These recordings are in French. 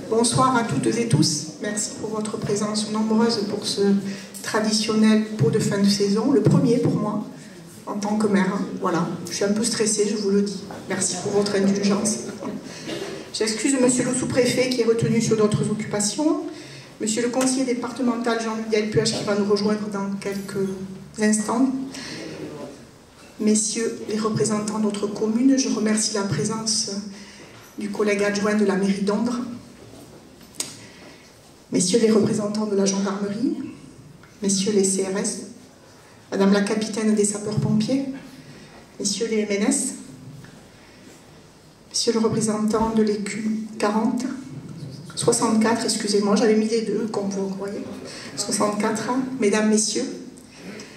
Bonsoir à toutes et tous. Merci pour votre présence nombreuse pour ce traditionnel pot de fin de saison. Le premier pour moi, en tant que maire. Voilà, je suis un peu stressée, je vous le dis. Merci pour votre indulgence. J'excuse monsieur le sous-préfet qui est retenu sur d'autres occupations. Monsieur le conseiller départemental Jean-Luc Delpuech qui va nous rejoindre dans quelques instants. Messieurs les représentants de notre commune, je remercie la présence du collègue adjoint de la mairie d'Ondres. Messieurs les représentants de la gendarmerie, messieurs les CRS, madame la capitaine des sapeurs-pompiers, messieurs les MNS, monsieur le représentant de l'EQ 40, 64, excusez-moi, j'avais mis les deux, comme vous voyez, 64, mesdames, messieurs,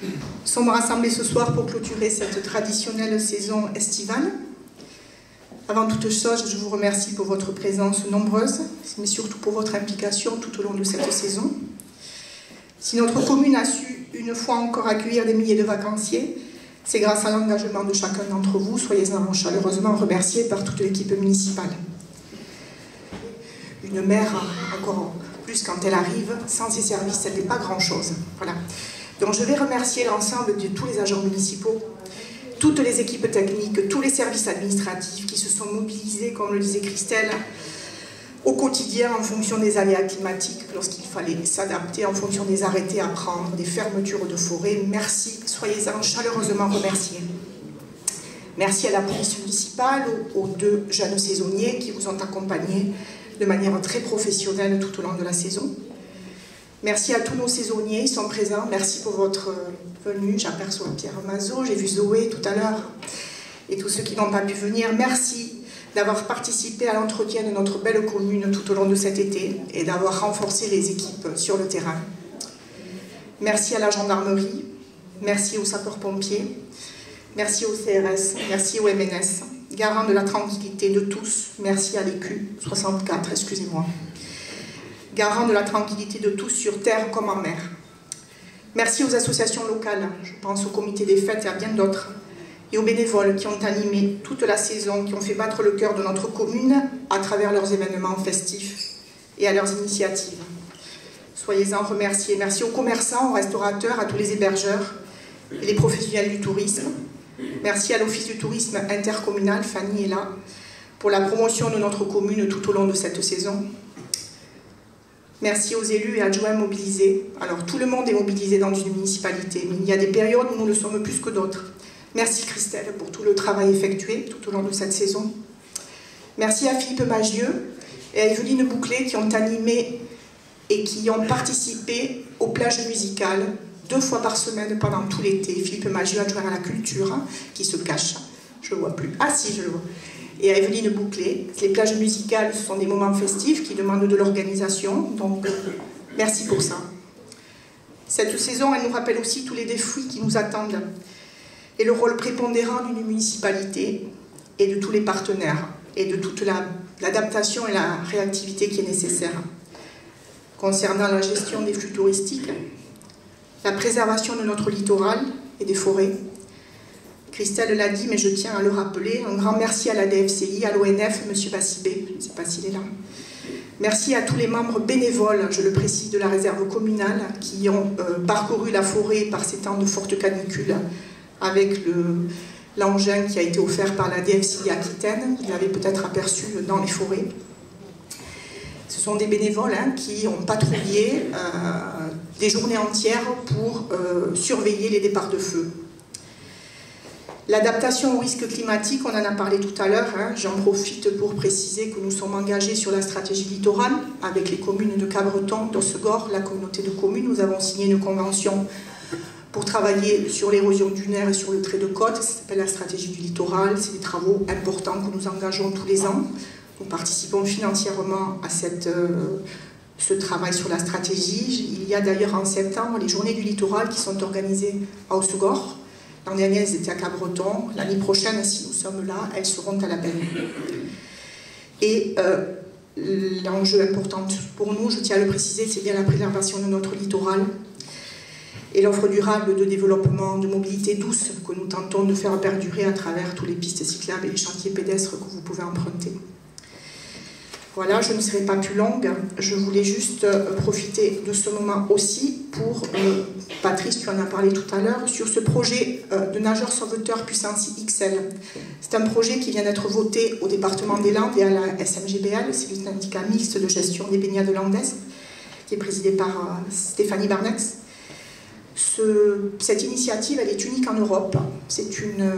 nous sommes rassemblés ce soir pour clôturer cette traditionnelle saison estivale. Avant toute chose, je vous remercie pour votre présence nombreuse, mais surtout pour votre implication tout au long de cette saison. Si notre commune a su une fois encore accueillir des milliers de vacanciers, c'est grâce à l'engagement de chacun d'entre vous. Soyez-en chaleureusement remerciés par toute l'équipe municipale. Une maire, encore plus quand elle arrive, sans ses services, elle n'est pas grand-chose. Voilà. Donc je vais remercier l'ensemble de tous les agents municipaux, toutes les équipes techniques, tous les services administratifs qui se sont mobilisés, comme le disait Christelle, au quotidien en fonction des aléas climatiques, lorsqu'il fallait s'adapter en fonction des arrêtés à prendre, des fermetures de forêt. Merci, soyez-en chaleureusement remerciés. Merci à la police municipale, aux deux jeunes saisonniers qui vous ont accompagnés de manière très professionnelle tout au long de la saison. Merci à tous nos saisonniers, ils sont présents. Merci pour votre venue. J'aperçois Pierre Mazot, j'ai vu Zoé tout à l'heure. Et tous ceux qui n'ont pas pu venir, merci d'avoir participé à l'entretien de notre belle commune tout au long de cet été et d'avoir renforcé les équipes sur le terrain. Merci à la gendarmerie, merci aux sapeurs-pompiers, merci aux CRS, merci aux MNS, garant de la tranquillité de tous, merci à l'EQ 64, excusez-moi. Garant de la tranquillité de tous sur terre comme en mer. Merci aux associations locales, je pense au comité des fêtes et à bien d'autres, et aux bénévoles qui ont animé toute la saison, qui ont fait battre le cœur de notre commune à travers leurs événements festifs et à leurs initiatives. Soyez-en remerciés. Merci aux commerçants, aux restaurateurs, à tous les hébergeurs et les professionnels du tourisme. Merci à l'Office du tourisme intercommunal, Fanny est là, pour la promotion de notre commune tout au long de cette saison. Merci aux élus et adjoints mobilisés. Alors, tout le monde est mobilisé dans une municipalité, mais il y a des périodes où nous le sommes plus que d'autres. Merci Christelle pour tout le travail effectué tout au long de cette saison. Merci à Philippe Magieux et à Evelyne Bouclet qui ont animé et qui ont participé aux plages musicales 2 fois par semaine pendant tout l'été. Philippe Magieux, adjoint à la culture, qui se cache. Je ne le vois plus. Ah si, je le vois. Et à Evelyne Bouclet. Les plages musicales, ce sont des moments festifs qui demandent de l'organisation. Donc, merci pour ça. Cette saison, elle nous rappelle aussi tous les défis qui nous attendent et le rôle prépondérant d'une municipalité et de tous les partenaires et de toute l'adaptation et la réactivité qui est nécessaire. Concernant la gestion des flux touristiques, la préservation de notre littoral et des forêts, Christelle l'a dit, mais je tiens à le rappeler, un grand merci à la DFCI, à l'ONF, M. Bassibé, je ne sais pas s'il est là. Merci à tous les membres bénévoles, je le précise, de la réserve communale, qui ont parcouru la forêt par ces temps de forte canicule, avec l'engin qui a été offert par la DFCI Aquitaine, vous l'avez peut-être aperçu dans les forêts. Ce sont des bénévoles qui ont patrouillé des journées entières pour surveiller les départs de feu. L'adaptation au risque climatique, on en a parlé tout à l'heure, j'en profite pour préciser que nous sommes engagés sur la stratégie littorale avec les communes de Cabreton, d'Ossegor, la communauté de communes. Nous avons signé une convention pour travailler sur l'érosion dunaire et sur le trait de côte. Ça s'appelle la stratégie du littoral. C'est des travaux importants que nous engageons tous les ans. Nous participons financièrement à ce travail sur la stratégie. Il y a d'ailleurs en septembre les journées du littoral qui sont organisées à Ossegor. L'an dernier, elles étaient à Cabreton. L'année prochaine, si nous sommes là, elles seront à la Benne. Et l'enjeu important pour nous, je tiens à le préciser, c'est bien la préservation de notre littoral et l'offre durable de développement, de mobilité douce que nous tentons de faire perdurer à travers toutes les pistes cyclables et les chantiers pédestres que vous pouvez emprunter. Voilà, je ne serai pas plus longue. Je voulais juste profiter de ce moment aussi pour, Patrice, tu en as parlé tout à l'heure, sur ce projet de nageurs sauveteurs puissance XL. C'est un projet qui vient d'être voté au département des Landes et à la SMGBL, c'est le syndicat mixte de gestion des baignades landaises, qui est présidé par Stéphanie Barnex. Cette initiative, elle est unique en Europe. C'est une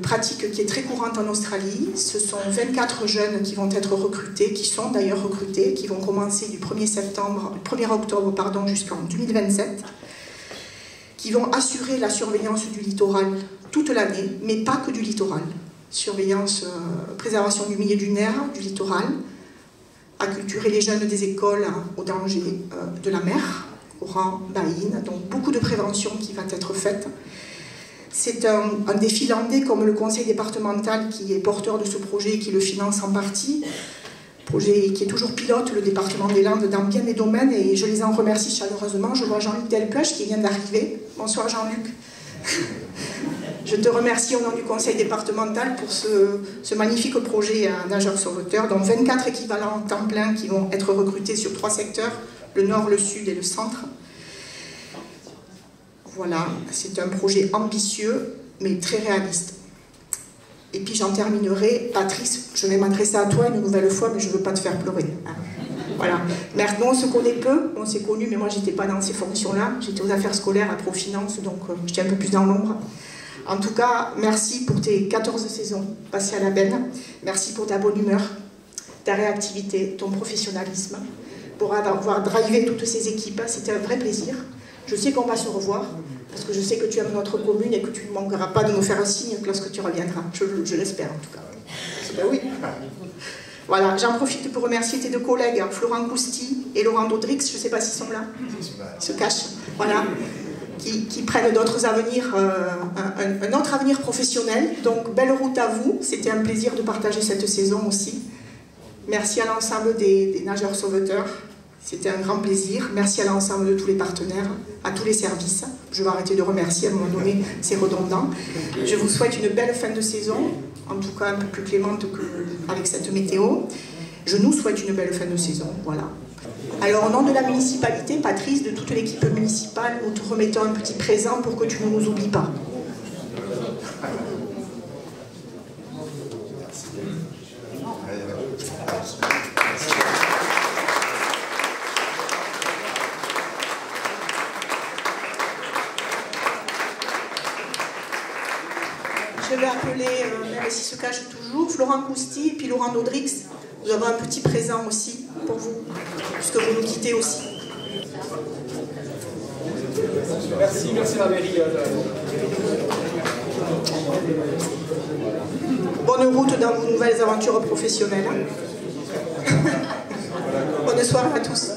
pratique qui est très courante en Australie. Ce sont 24 jeunes qui vont être recrutés, qui sont d'ailleurs recrutés, qui vont commencer du 1er octobre jusqu'en 2027, qui vont assurer la surveillance du littoral toute l'année, mais pas que du littoral. Surveillance, préservation du milieu dunaire, du littoral, acculturer les jeunes des écoles au danger de la mer, courant, baïne, donc beaucoup de prévention qui va être faite. C'est un défi landais comme le conseil départemental qui est porteur de ce projet et qui le finance en partie. Projet qui est toujours pilote, le département des Landes, dans bien des domaines, et je les en remercie chaleureusement. Je vois Jean-Luc Delpech qui vient d'arriver. Bonsoir Jean-Luc. Je te remercie au nom du conseil départemental pour ce magnifique projet à nageurs sauveteurs, dont 24 équivalents temps plein qui vont être recrutés sur 3 secteurs, le nord, le sud et le centre. Voilà, c'est un projet ambitieux, mais très réaliste. Et puis j'en terminerai. Patrice, je vais m'adresser à toi une nouvelle fois, mais je ne veux pas te faire pleurer. Voilà. Maintenant, on se connaît peu, on s'est connus, mais moi, je n'étais pas dans ces fonctions-là. J'étais aux affaires scolaires, à Profinance, donc j'étais un peu plus dans l'ombre. En tout cas, merci pour tes 14 saisons passées à la benne. Merci pour ta bonne humeur, ta réactivité, ton professionnalisme, pour avoir drivé toutes ces équipes. C'était un vrai plaisir. Je sais qu'on va se revoir, parce que je sais que tu aimes notre commune et que tu ne manqueras pas de nous faire un signe lorsque tu reviendras. Je l'espère en tout cas. Ben oui. Voilà, j'en profite pour remercier tes 2 collègues, Florent Cousti et Laurent Daudrix, je ne sais pas s'ils sont là, ils se cachent, voilà, qui prennent d'autres avenirs, un autre avenir professionnel. Donc, belle route à vous, c'était un plaisir de partager cette saison aussi. Merci à l'ensemble des nageurs sauveteurs. C'était un grand plaisir. Merci à l'ensemble de tous les partenaires, à tous les services. Je vais arrêter de remercier, à un moment donné, c'est redondant. Je vous souhaite une belle fin de saison, en tout cas un peu plus clémente qu'avec cette météo. Je nous souhaite une belle fin de saison, voilà. Alors, au nom de la municipalité, Patrice, de toute l'équipe municipale, nous te remettons un petit présent pour que tu ne nous oublies pas. Je vais appeler, même s'il se cache toujours, Florent Cousti et puis Laurent Daudrix. Nous avons un petit présent aussi pour vous, puisque vous nous quittez aussi. Merci la mairie. Bonne route dans vos nouvelles aventures professionnelles. Bonne soirée à tous.